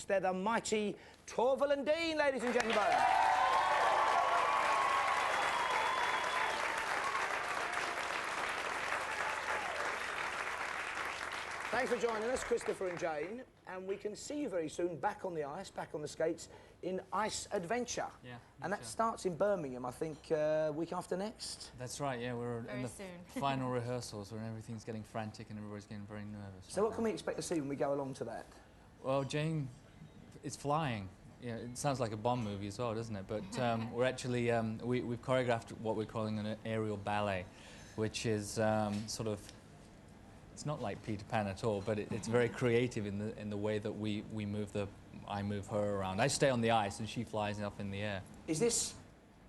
They're the mighty Torvill and Dean, ladies and gentlemen. Thanks for joining us, Christopher and Jane, and we can see you very soon back on the ice, back on the skates, in Ice Adventure. Yeah. And that starts in Birmingham, I think, week after next. That's right, yeah, we're very in the soon. final rehearsals where everything's getting frantic and everybody's getting very nervous. So what can we expect to see when we go along to that? Well, Jane is flying. Yeah, it sounds like a Bond movie as well, doesn't it? But we're actually, we've choreographed what we're calling an aerial ballet, which is sort of, it's not like Peter Pan at all, but it's very creative in the way that I move her around. I stay on the ice and she flies up in the air. Is this,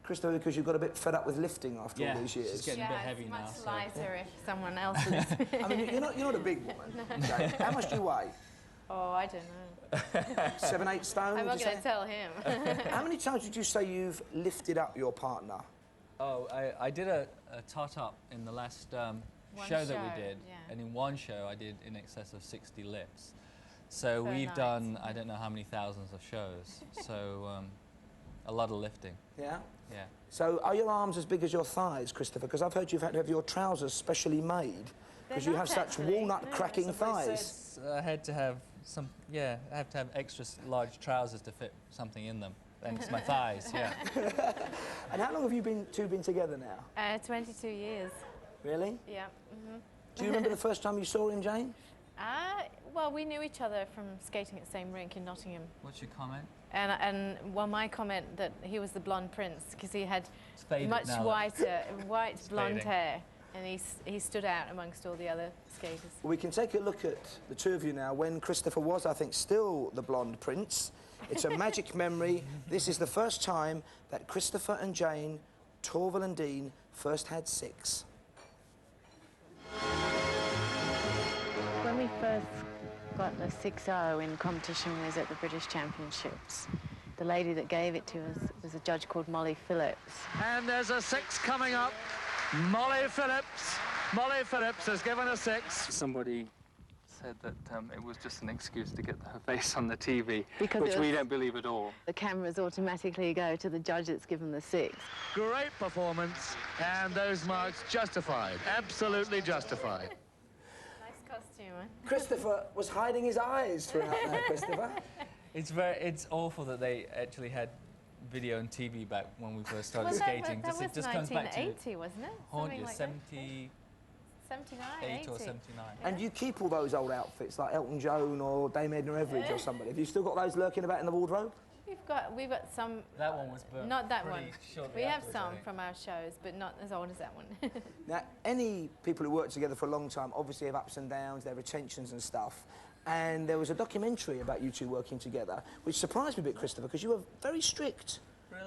Christopher, because you've got a bit fed up with lifting after all these years? It's getting a bit heavy now. It's much lighter if someone else is. I mean, you're not a big woman. Okay. How much do you weigh? Oh, I don't know. 7, 8 stone? I'm not going to tell him. How many times would you say you've lifted up your partner? Oh, I did a tot-up in the last show that we did, and in one show I did in excess of 60 lifts. So we've done, I don't know how many thousands of shows, so a lot of lifting. Yeah? Yeah. So are your arms as big as your thighs, Christopher? Because I've heard you've had to have your trousers specially made because you have such walnut-cracking thighs. I had to have some, I have to have extra large trousers to fit something in them. And it's my thighs, yeah. And how long have you been together now? 22 years. Really? Yeah. Do you remember the first time you saw him, Jane? Well, we knew each other from skating at the same rink in Nottingham. What's your comment? And well, my comment that he was the blonde prince because he had much white blonde hair, and he stood out amongst all the other skaters. Well, we can take a look at the two of you now when Christopher was, I think, still the blonde prince. It's a magic memory. This is the first time that Christopher and Jane, Torvill and Dean, first had sex. When we first got the 6-0 in competition was at the British Championships. The lady that gave it to us was a judge called Molly Phillips. And there's a 6 coming up. Molly Phillips. Molly Phillips has given a 6. Somebody said that it was just an excuse to get her face on the TV, because which we don't believe at all. The cameras automatically go to the judge that's given the 6. Great performance, and those marks justified, absolutely justified. Costume, eh? Christopher was hiding his eyes throughout that, Christopher. It's awful that they actually had video and TV back when we first started skating. That was it just comes back to 1980, wasn't it? haunt you, Like 78 79, or 80. 79. And you keep all those old outfits like Elton John or Dame Edna Everage or somebody. Have you still got those lurking about in the wardrobe? We've got some. That one was burnt. Not that one. We have afterwards, some from our shows, but not as old as that one. Now, any people who work together for a long time obviously have ups and downs, their retentions and stuff. And there was a documentary about you two working together, which surprised me a bit, Christopher, because you were very strict,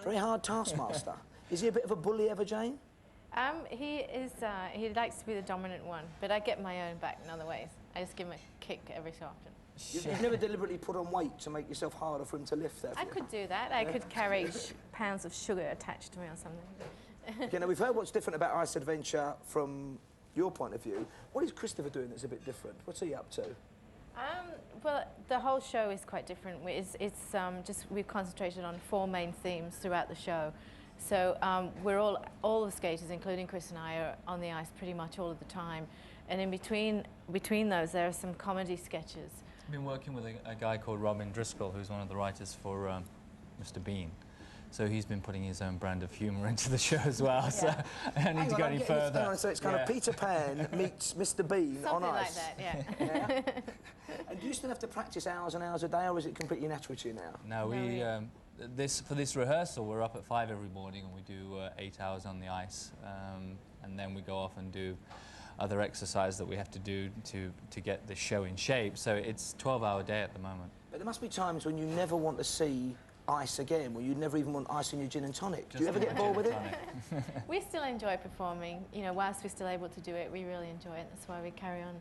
very hard taskmaster. Is he a bit of a bully ever, Jane? He is. He likes to be the dominant one, but I get my own back in other ways. I just give him a kick every so often. You've never deliberately put on weight to make yourself harder for him to lift, have you? I could do that. I could carry pounds of sugar attached to me or something. Okay, now we've heard what's different about Ice Adventure from your point of view. What is Christopher doing that's a bit different? What's he up to? Well, the whole show is quite different. It's just we've concentrated on 4 main themes throughout the show. So we're all the skaters, including Chris and I, are on the ice pretty much all of the time. And in between those, there are some comedy sketches. I've been working with a guy called Robin Driscoll, who's one of the writers for Mr. Bean. So he's been putting his own brand of humour into the show as well. Yeah. So I don't need to go any further. So it's kind of Peter Pan meets Mr. Bean on ice. Something like that, yeah. And do you still have to practice hours and hours a day, or is it completely natural to you now? No, for this rehearsal, we're up at 5 every morning and we do 8 hours on the ice. And then we go off and do other exercise that we have to do to get the show in shape. So it's a 12-hour day at the moment. But there must be times when you never want to see ice again, where you never even want ice in your gin and tonic. Do you ever get bored with it? We still enjoy performing. You know, whilst we're still able to do it, we really enjoy it. That's why we carry on.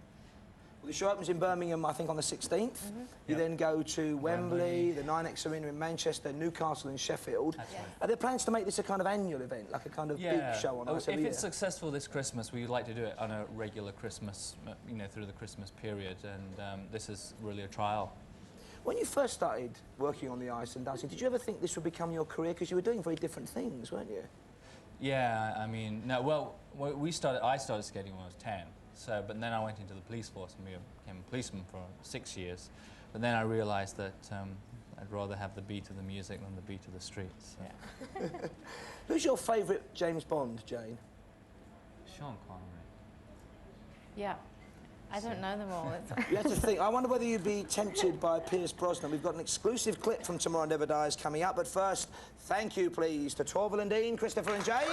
Well, the show opens in Birmingham, I think, on the 16th. You then go to Wembley, the 9X Arena in Manchester, Newcastle and Sheffield. Are there plans to make this a kind of annual event, like a kind of big show on ice every year? If it's successful this Christmas, we would like to do it on a regular Christmas, you know, through the Christmas period, and this is really a trial. When you first started working on the ice and dancing, did you ever think this would become your career? Because you were doing very different things, weren't you? Yeah, I mean, no, well, I started skating when I was 10, so, but then I went into the police force and became a policeman for 6 years. But then I realised that I'd rather have the beat of the music than the beat of the streets. So. Yeah. Who's your favourite James Bond, Jane? Sean Connery. Yeah. I don't know them all. You have to think. I wonder whether you'd be tempted by Pierce Brosnan. We've got an exclusive clip from Tomorrow Never Dies coming up. But first, thank you, please, to Torvill and Dean, Christopher and Jane.